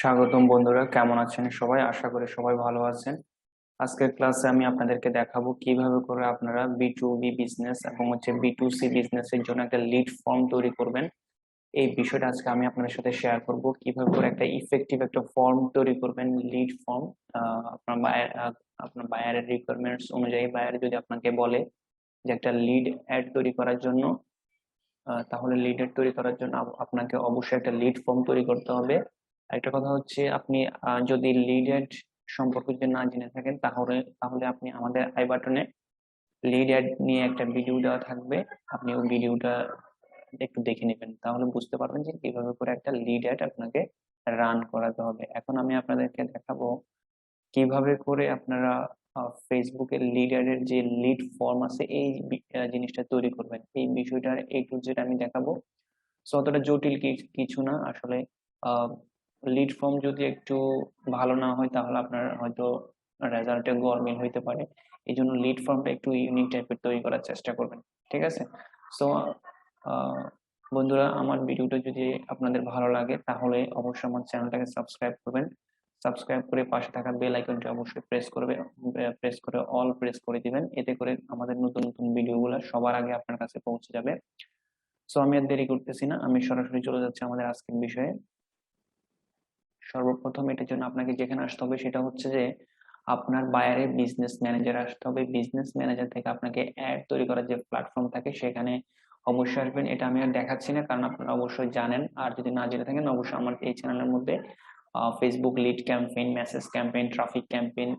স্বাগতম বন্ধুরা, কেমন আছেন সবাই? আশা করি সবাই ভালো আছেন। আজকের ক্লাসে আমি আপনাদেরকে দেখাবো কিভাবে করে আপনারা B2B বিজনেস এবং B2C বিজনেসের জন্য একটা লিড ফর্ম তৈরি করবেন। এই বিষয়টা আজকে আমি আপনাদের সাথে শেয়ার করব, কিভাবে করে একটা ইফেক্টিভ একটা ফর্ম তৈরি করবেন, লিড ফর্ম। আপনার বায়ার আপনার বায়ারের রিকোয়ারমেন্টস অনুযায়ী বায়ার যদি আপনাকে বলে যে একটা লিড অ্যাড তৈরি করার জন্য, তাহলে লিড অ্যাড তৈরি করার জন্য আপনাকে অবশ্যই একটা লিড ফর্ম তৈরি করতে হবে। একটা কথা হচ্ছে, আপনি যদি লিড অ্যাড সম্পর্কে যদি না জেনে থাকেন, তাহলে তাহলে আপনি আমাদের আই বাটনে লিড অ্যাড নিয়ে একটা ভিডিও দেওয়া থাকবে। আপনি ওই ভিডিওটা একটু দেখে নেবেন, তাহলে বুঝতে পারবেন যে কিভাবে করে একটা লিড অ্যাড আপনাকে রান করাতে হবে। এখন আমি আপনাদেরকে দেখাবো কিভাবে করে আপনারা ফেসবুকের লিড অ্যাড এর যে লিড ফর্ম আছে এই জিনিসটা তৈরি করবেন। এই বিষয়টার একটু যেটা আমি দেখাবো, সো অতটা জটিল কিছু না আসলে। লিড ফর্ম যদি একটু ভালো না হয়, তাহলে আপনার হয়তো রেজাল্টে গরমিল হইতে পারে। এই জন্য লিড ফর্মটা একটু ইউনিক টাইপের তৈরি করার চেষ্টা করবেন, ঠিক আছে? সো বন্ধুরা, আমার ভিডিওটা যদি আপনাদের ভালো লাগে তাহলে অবশ্যই আমার চ্যানেলটাকে সাবস্ক্রাইব করবেন। সাবস্ক্রাইব করে পাশে থাকা বেল আইকনটি অবশ্যই প্রেস করে অল প্রেস করে দিবেন। এতে করে আমাদের নতুন নতুন ভিডিওগুলো সবার আগে আপনার কাছে পৌঁছে যাবে। সো আমি আর দেরি করতেছি না, আমি সরাসরি চলে যাচ্ছি আমাদের আজকের বিষয়ে। সর্বপ্রথম এটার জন্য আপনাকে যেখানে আসতে হবে সেটা হচ্ছে যে আপনার বায়ারে বিজনেস ম্যানেজার আসতে হবে। বিজনেস ম্যানেজার থেকে আপনাকে অ্যাড তৈরি করার যে প্ল্যাটফর্ম থাকে সেখানে অবশ্যই আসবেন। এটা আমি আর দেখাচ্ছি না, কারণ আপনারা অবশ্যই জানেন। আর যদি না জেনে থাকেন, অবশ্যই আমার এই চ্যানেলের মধ্যে Facebook lead campaign, message campaign, traffic campaign,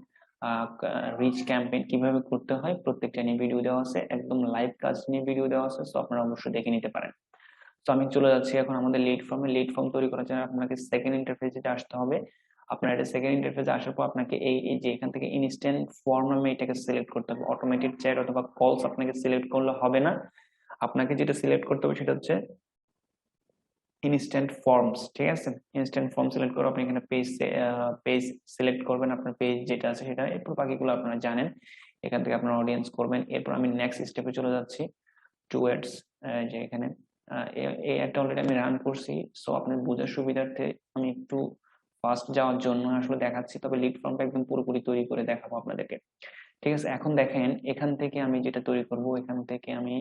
reach campaign কিভাবে করতে হয় প্রত্যেকটা নিয়ে ভিডিও দেওয়া আছে, একদম লাইভ কাজ নিয়ে ভিডিও দেওয়া আছে। তো আপনারা অবশ্যই দেখে নিতে পারেন। তো আমি চলে যাচ্ছি এখন আমাদের লিড ফর্মে। লিড ফর্ম তৈরি করার জন্য আপনাকে সেকেন্ড ইন্টারফেসে আসতে হবে। আপনার এটা সেকেন্ড ইন্টারফেসে আসার পর আপনাকে এই যে এখান থেকে ইনস্ট্যান্ট ফর্ম নামে এটাকে সিলেক্ট করতে হবে। অটোমেটেড চ্যাট অথবা কলস আপনাকে সিলেক্ট করলে হবে না, আপনাকে যেটা সিলেক্ট করতে হবে সেটা হচ্ছে ইনস্ট্যান্ট ফর্মস। ঠিক আছে, ইনস্ট্যান্ট ফর্ম সিলেক্ট করে আপনি এখানে পেজ সিলেক্ট করবেন, আপনার পেজ যেটা আছে সেটা। এরপর বাকিগুলো আপনারা জানেন। এখান থেকে আপনার অডিয়েন্স করবেন। এরপর আমি নেক্সট স্টেপে চলে যাচ্ছি, টুয়ার্ডস যে এখানে এই একটা অলরেডি আমি রান করছি। সো আপনার বোঝার সুবিধার্থে আমি একটু ফাস্ট যাওয়ার জন্য আসলে দেখাচ্ছি, তবে লিড ফর্মটা একদম পুরোপুরি তৈরি করে দেখাবো আপনাদেরকে। ঠিক আছে, এখন দেখেন এখান থেকে আমি যেটা তৈরি করব, এখান থেকে আমি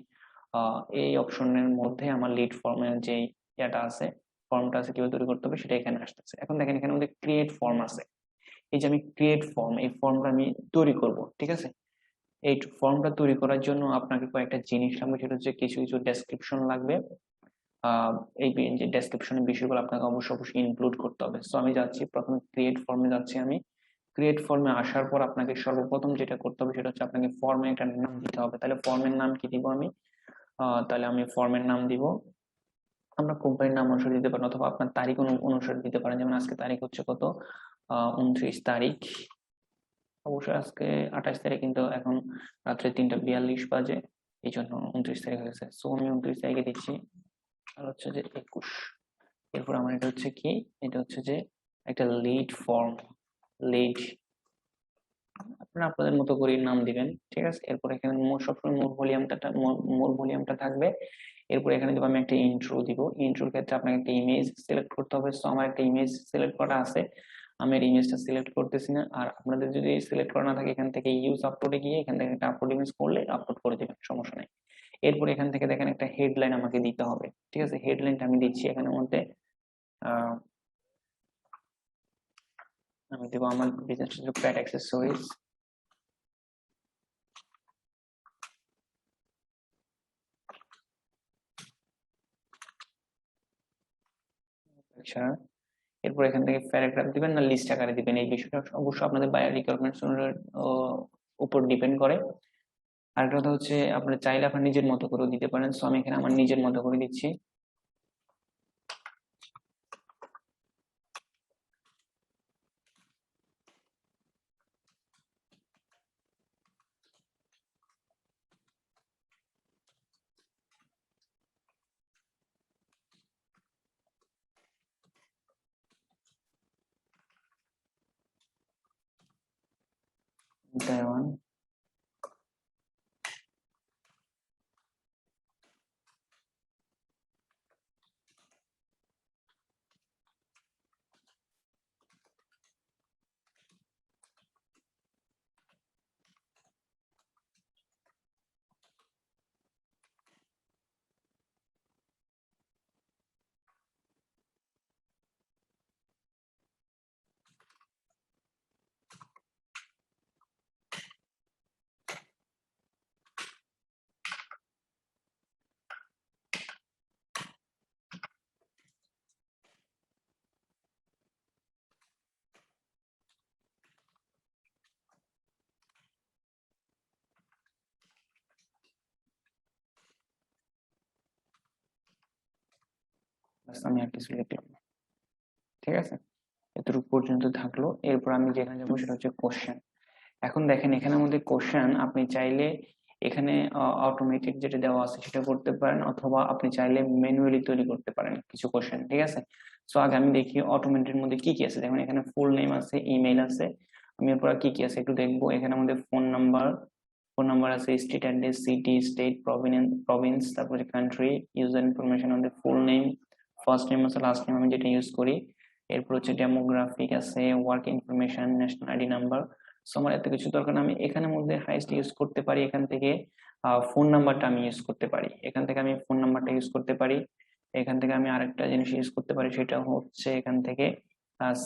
এই অপশনের মধ্যে আমার লিড ফর্মের যে ইয়াটা আছে, ফর্মটা আছে, কিভাবে তৈরি করতে হবে সেটা এখানে আসতেছে। এখন দেখেন এখানে আমাদের ক্রিয়েট ফর্ম আছে। এই যে আমি ক্রিয়েট ফর্ম, এই ফর্মটা আমি তৈরি করব। ঠিক আছে, এই ফর্মটা তৈরি করার জন্য আপনাকে কয়েকটা জিনিস লাগবে, সেটা হচ্ছে কিছু কিছু ডেসক্রিপশন লাগবে। আহ এই যে ডেসক্রিপশনের বিষয়গুলো আপনাকে অবশ্যই অবশ্যই ইনক্লুড করতে হবে। সো আমি যাচ্ছি, প্রথমে ক্রিয়েট ফর্মে যাচ্ছি। আমি ক্রিয়েট ফর্মে আসার পর আপনাকে সর্বপ্রথম যেটা করতে হবে সেটা হচ্ছে আপনাকে ফর্মে একটা নাম দিতে হবে। তাহলে ফর্মের নাম কি দিব আমি? তাহলে আমি ফর্মের নাম দিব, আমরা কোম্পানির নাম অনুসারে দিতে পারেন অথবা আপনার তারিখ অনুসারে দিতে পারেন। যেমন আজকে তারিখ হচ্ছে কত, 29 তারিখ। অবশ্যই আজকে 28 তারিখ, কিন্তু এখন রাত্রে 3টা 42 বাজে, এই জন্য 29 তারিখ হয়েছে। সো আমি 29 তারিখে দিচ্ছি। আর হচ্ছে যে 21। এরপর আমার এটা হচ্ছে কি, এটা হচ্ছে যে একটা লিড ফর্ম। লিড আপনারা আপনাদের মতো করে নাম দিবেন। ঠিক আছে, এরপর এখানে সবসময় মোর ভলিউমটা থাকবে। এরপর এখানে দেবো আমি একটা ইন্ট্রো দিব। ইন্ট্রোর ক্ষেত্রে আপনাকে একটা ইমেজ সিলেক্ট করতে হবে। সো আমার একটা ইমেজ সিলেক্ট করা আছে, আমি এর ইমেজটা সিলেক্ট করতেছি না। আর আপনাদের যদি সিলেক্ট করা না থাকে, এখান থেকে ইউজ আপলোডে গিয়ে এখান থেকে একটা আপলোড ইমেজ করলে আপলোড করে দেবেন, সমস্যা নেই। এরপর এখান থেকে দেখেন একটা হেডলাইন আমাকে দিতে হবে। ঠিক আছে, হেডলাইনটা আমি দিচ্ছি এখানের মধ্যে। আহ আমি দেবো আমার বিজনেস প্যাড অ্যাক্সেসরিজ। আচ্ছা, এরপর এখান থেকে প্যারাগ্রাফ দিবেন না লিস্ট আকারে দিবেন, এই বিষয়টা অবশ্যই আপনাদের বায়ার রিকোয়ারমেন্টস উপর ডিপেন্ড করে। আরেকটা কথা হচ্ছে, আপনারা চাইলে আপনার নিজের মতো করে দিতে পারেন। সো আমি এখানে আমার নিজের মতো করে দিচ্ছি। দেওয়ান আমি আর কিছু লিখলাম না। ঠিক আছে, এতটুকু পর্যন্ত থাকলো। এরপর আমি যেখানে যাবো সেটা হচ্ছে কোশ্চেন। এখন দেখেন এখানে আমাদের কোশ্চেন, আপনি চাইলে এখানে অটোমেটিক যেটা দেওয়া আছে সেটা করতে পারেন, অথবা আপনি চাইলে ম্যানুয়ালি তৈরি করতে পারেন কিছু কোশ্চেন। ঠিক আছে, সো আগে আমি দেখি অটোমেটের মধ্যে কি কি আছে। দেখুন এখানে ফুল নেম আছে, ইমেল আছে, আমি এরপর আর কি কি আছে একটু দেখবো। এখানে আমাদের ফোন নাম্বার আছে, street address, city, state, Province, তারপরে কান্ট্রি, ইউজার ইনফরমেশন, আমাদের ফুল নেম, ফার্স্ট নেম আছে, লাস্ট নেম আমি যেটা ইউজ করি। এরপর হচ্ছে ডেমোগ্রাফিক আছে, work information, national ID number. So আমার এত কিছু দরকার না, আমি এখানের মধ্যে হাইস্ট ইউজ করতে পারি। এখান থেকে ফোন নাম্বারটা আমি ইউজ করতে পারি, এখান থেকে আমি ফোন নাম্বারটা ইউজ করতে পারি। এখান থেকে আমি আরেকটা জিনিস ইউজ করতে পারি, সেটা হচ্ছে এখান থেকে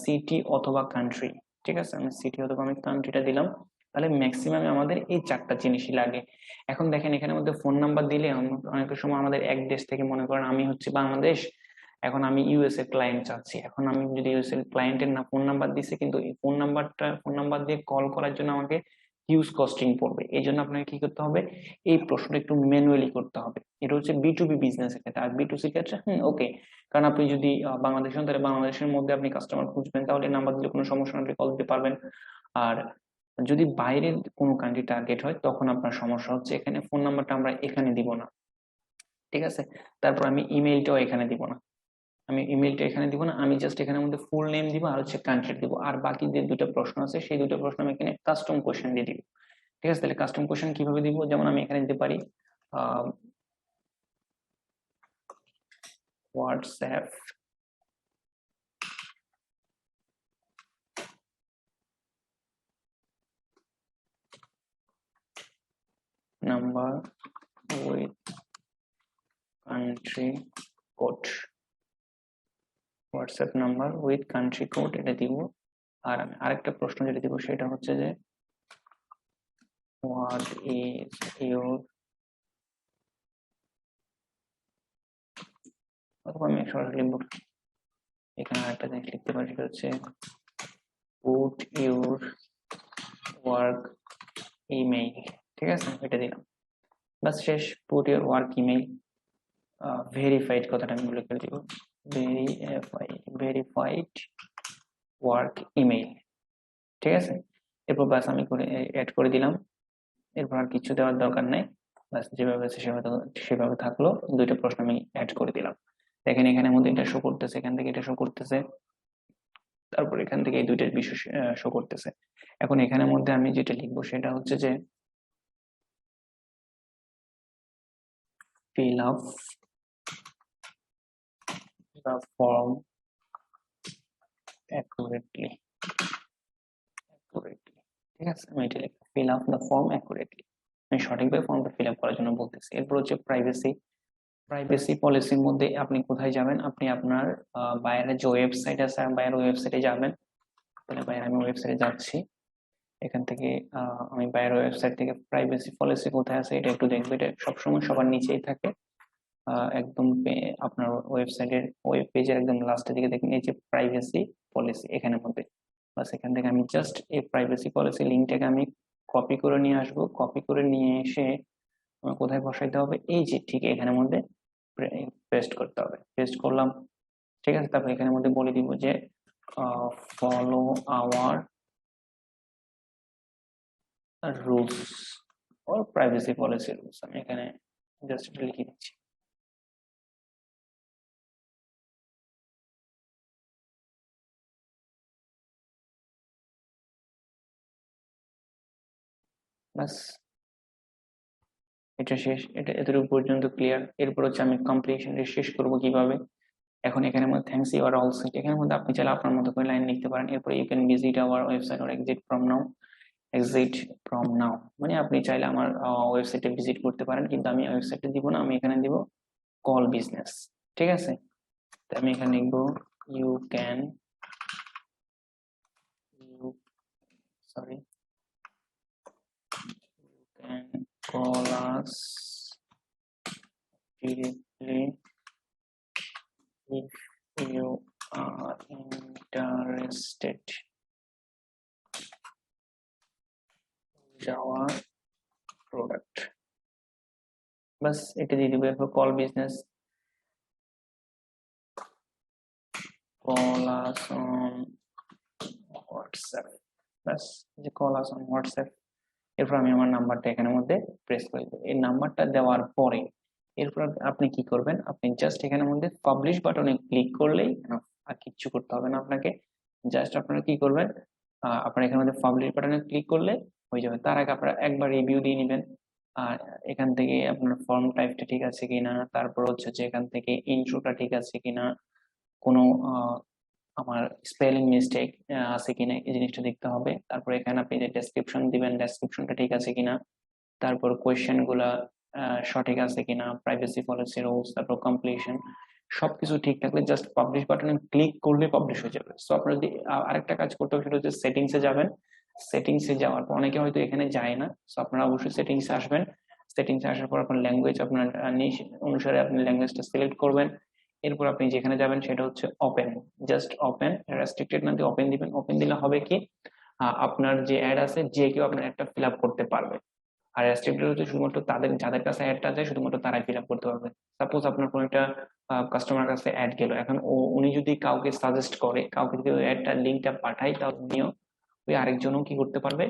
সিটি অথবা কান্ট্রি। ঠিক আছে, আমি সিটি অথবা আমি কান্ট্রিটা দিলাম। তাহলে ম্যাক্সিমাম আমাদের এই চারটা জিনিসই লাগে। এখন দেখেন এখানে মধ্যে ফোন নাম্বার দিলে অনেক সময় আমাদের এক দেশ থেকে, মনে করেন আমি হচ্ছে বাংলাদেশ, এখন আমি ইউএস এর ক্লায়েন্ট চাচ্ছি, এখন আমি যদি ইউএস এর ক্লায়েন্টের না ফোন নাম্বার দিছি, কিন্তু এই ফোন নাম্বার দিয়ে কল করার জন্য আমাকে হিউজ কস্টিং পড়বে। এই জন্য আপনাকে কি করতে হবে, এই প্রশ্নটা একটু ম্যানুয়ালি করতে হবে। এটা হচ্ছে B2B বিজনেস এর ক্ষেত্রে। আর B2C ক্ষেত্রে ওকে, কারণ আপনি যদি বাংলাদেশ হন, তাহলে বাংলাদেশের মধ্যে আপনি কাস্টমার খুঁজবেন, তাহলে নাম্বার দিলে কোনো সমস্যা না, কল দিতে পারবেন। আর যদি বাইরের কোনো কান্ট্রি টার্গেট হয়, তখন আপনার সমস্যা হচ্ছে, এখানে ফোন নাম্বারটা আমরা এখানে দিব না। ঠিক আছে, তারপর আমি ইমেলটাও এখানে দিব না, আমি জাস্ট এখানের মধ্যে ফুল নেম দিব আর হচ্ছে কান্ট্রি দিব, আর বাকি যে দুটো প্রশ্ন আছে সেই দুটো প্রশ্ন আমি এখানে কাস্টম কোশ্চেন দিয়ে দিব। ঠিক আছে, তাহলে কাস্টম কোশ্চেন কিভাবে দিব, যেমন আমি এখানে দিতে পারি WhatsApp number with country code, WhatsApp number with country code এটা দিব। আর আমি আরেকটা প্রশ্ন যেটা দিব সেটা হচ্ছে যে হোয়াট ইজ ইউর, অথবা আমি সরাসরি লিখবো, এখানে আরেকটা জিনিস লিখতে পারি, সেটা হচ্ছে পুট ইউর ওয়ার্ক ইমেইল। ঠিক আছে, এটা দিলাম, বাস শেষ। Put your work email, verified কথাটা আমি উল্লেখ করে দিব, ভেরিফাইড ওয়ার্ক ইমেইল। ঠিক আছে, এরপর বাস আমি করে অ্যাড করে দিলাম। এরপর আর কিছু দেওয়ার দরকার নেই, বাস যেভাবে আছে সেভাবে থাকলো। দুইটা প্রশ্ন আমি অ্যাড করে দিলাম। দেখেন এখানের মধ্যে এটা শো করতেছে, এখান থেকে এটা শো করতেছে, তারপর এখান থেকে এই দুইটার বিষয় শো করতেছে। এখন এখানের মধ্যে আমি যেটা লিখবো সেটা হচ্ছে যে fill up the form accurately, ঠিক আছে, আমি এটা লিখবো, fill up the form accurately, আমি সঠিকভাবে ফর্মটা ফিল আপ করার জন্য বলতেছি। এরপর হচ্ছে প্রাইভেসি পলিসির মধ্যে আপনি কোথায় যাবেন, আপনি আপনার বাইরের যে ওয়েবসাইট আছে বাইরের ওয়েবসাইটে যাবেন। তাহলে বাইরে আমি ওয়েবসাইটে যাচ্ছি, এখান থেকে আমি বাইরের ওয়েবসাইট থেকে প্রাইভেসি পলিসি কোথায় আছে এটা একটু দেখবো। এটা সবসময় সবার নিচেই থাকে, একদম আপনার ওয়েবসাইটের ওয়েব পেজের একদম লাস্টের দিকে দেখবেন এই যে প্রাইভেসি পলিসি, এখানের মধ্যে। বাস এখান থেকে আমি জাস্ট এই প্রাইভেসি পলিসি লিঙ্কটাকে আমি কপি করে নিয়ে আসবো, কপি করে নিয়ে এসে আমার কোথায় বসাইতে হবে, এই যে ঠিক এখানের মধ্যে পেস্ট করতে হবে। পেস্ট করলাম, ঠিক আছে, তারপর এখানের মধ্যে বলে দিব যে follow our rules or privacy policy rules, আমি এখানে জাস্ট লিখে দিচ্ছি। বাস এটা শেষ, এটা এতটুকু পর্যন্ত ক্লিয়ার। এরপর হচ্ছে আমি কমপ্লিশন শেষ করব কিভাবে। এখন এখানের মধ্যে থ্যাঙ্কস ইউ আর অল সেট, এখানের মধ্যে আপনি চাইলে আপনার মতো করে লাইন লিখতে পারেন। এরপর you can visit our website or exit from now, মানে আপনি চাইলে আমার ওয়েবসাইটে ভিজিট করতে পারেন, কিন্তু আমি ওয়েবসাইটে দিব না, আমি এখানে দিব কল বিজনেস। ঠিক আছে, তো আমি এখানে লিখবো you can you sorry can call us directly if you are interested in our product। বাস এটা দিয়ে দিব। এরপর call business, call us on WhatsApp, ব্যাস, যে কল আস অন হোয়াটসঅ্যাপ। এরপর আমি আমার নাম্বারটা এখানের মধ্যে প্রেস করে দেবো। এই নাম্বারটা দেওয়ার পরে এরপর আপনি কি করবেন, আপনি জাস্ট এখানের মধ্যে পাবলিশ বাটনে ক্লিক করলেই আর কিচ্ছু করতে হবে না আপনাকে। জাস্ট আপনারা কি করবেন, আপনারা এখানের মধ্যে পাবলিশ বাটনে ক্লিক করলে হয়ে যাবে। তার আগে আপনারা একবার রিভিউ দিয়ে নেবেন, আর এখান থেকে আপনার ফর্ম টাইপটা ঠিক আছে কিনা, তারপর হচ্ছে যে এখান থেকে ইন্ট্রোটা ঠিক আছে কিনা, কোনো আমার স্পেলিং মিস্টেক আছে কিনা এই জিনিসটা দেখতে হবে। তারপর এখানে আপনি যে ডেসক্রিপশন দিবেন, ডেসক্রিপশনটা ঠিক আছে কিনা, তারপর কোয়েশ্চেন গুলা সঠিক আছে কিনা, প্রাইভেসি পলিসি রুলস, তারপর কমপ্লিশন, সবকিছু ঠিক থাকলে জাস্ট পাবলিশ বাটনে ক্লিক করলে পাবলিশ হয়ে যাবে। সো আপনার যদি আরেকটা কাজ করতে হবে সেটা হচ্ছে সেটিংসে যাবেন। সেটিংসে যাওয়ার পর অনেকে হয়তো এখানে যায় না, সো আপনারা অবশ্যই সেটিংসে আসবেন। সেটিংসে আসার পর আপনার ল্যাঙ্গুয়েজ, আপনার নিশ অনুসারে আপনি ল্যাঙ্গুয়েজটা সিলেক্ট করবেন। এরপর আপনি যেখানে যাবেন সেটা হচ্ছে ওপেন, জাস্ট ওপেন, রেস্ট্রিক্টেড না দিয়ে ওপেন দিবেন। ওপেন দিলে হবে কি, আপনার যে অ্যাড আছে যে কেউ আপনার একটা ফিল আপ করতে পারবে। আর রেস্ট্রিক্টেড হচ্ছে শুধুমাত্র তাদের যাদের কাছে অ্যাডটা যায় শুধুমাত্র তারাই ফিল আপ করতে পারবে। সাপোজ আপনার কোনো একটা কাস্টমার কাছে অ্যাড গেল, এখন উনি যদি কাউকে সাজেস্ট করে, কাউকে যদি অ্যাডটা লিঙ্কটা পাঠায়, তাও উনিও ওই আরেকজনও কি করতে পারবে,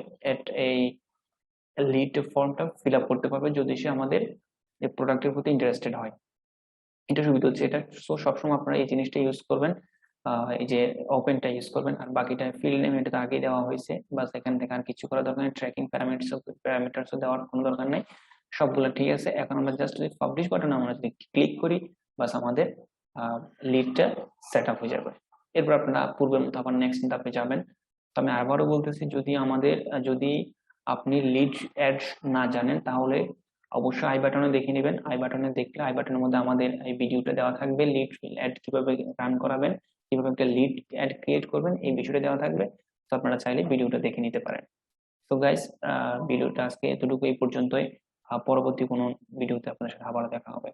এই লিড ফর্মটা ফিল আপ করতে পারবে যদি সে আমাদের এই প্রোডাক্টের প্রতি ইন্টারেস্টেড হয়। এটা সুবিধা হচ্ছে এটা। সো সবসময় আপনারা এই জিনিসটা ইউজ করবেন, এই যে ওপেনটা ইউজ করবেন। আর বাকিটা ফিল্ড নেম এটা তো আগেই দেওয়া হয়েছে, বাস এখান থেকে আর কিছু করা দরকার নেই। ট্র্যাকিং প্যারামিটারসও দেওয়ার কোনো দরকার নেই, সবগুলো ঠিক আছে। এখন আমরা জাস্ট যদি পাবলিশ বাটনে আমরা যদি ক্লিক করি, বাস আমাদের লিডটা সেট আপ হয়ে যাবে। এরপর আপনারা পূর্বের মতো আবার নেক্সট ধাপে যাবেন। তো আমি আবারও বলতেছি, যদি আপনি লিড অ্যাড না জানেন তাহলে অবশ্যই আই বাটনে দেখে নেবেন। আই বাটনে দেখলে আই বাটনের মধ্যে আমাদের এই ভিডিওটা দেওয়া থাকবে, লিড অ্যাড কিভাবে রান করাবেন, কিভাবে একটা লিড অ্যাড ক্রিয়েট করবেন, এই বিষয়টা দেওয়া থাকবে। তো আপনারা চাইলে ভিডিওটা দেখে নিতে পারেন। তো গাইস, ভিডিওটা আজকে এতটুকু, এই পর্যন্তই। পরবর্তী কোনো ভিডিওতে আপনার সাথে আবার দেখা হবে।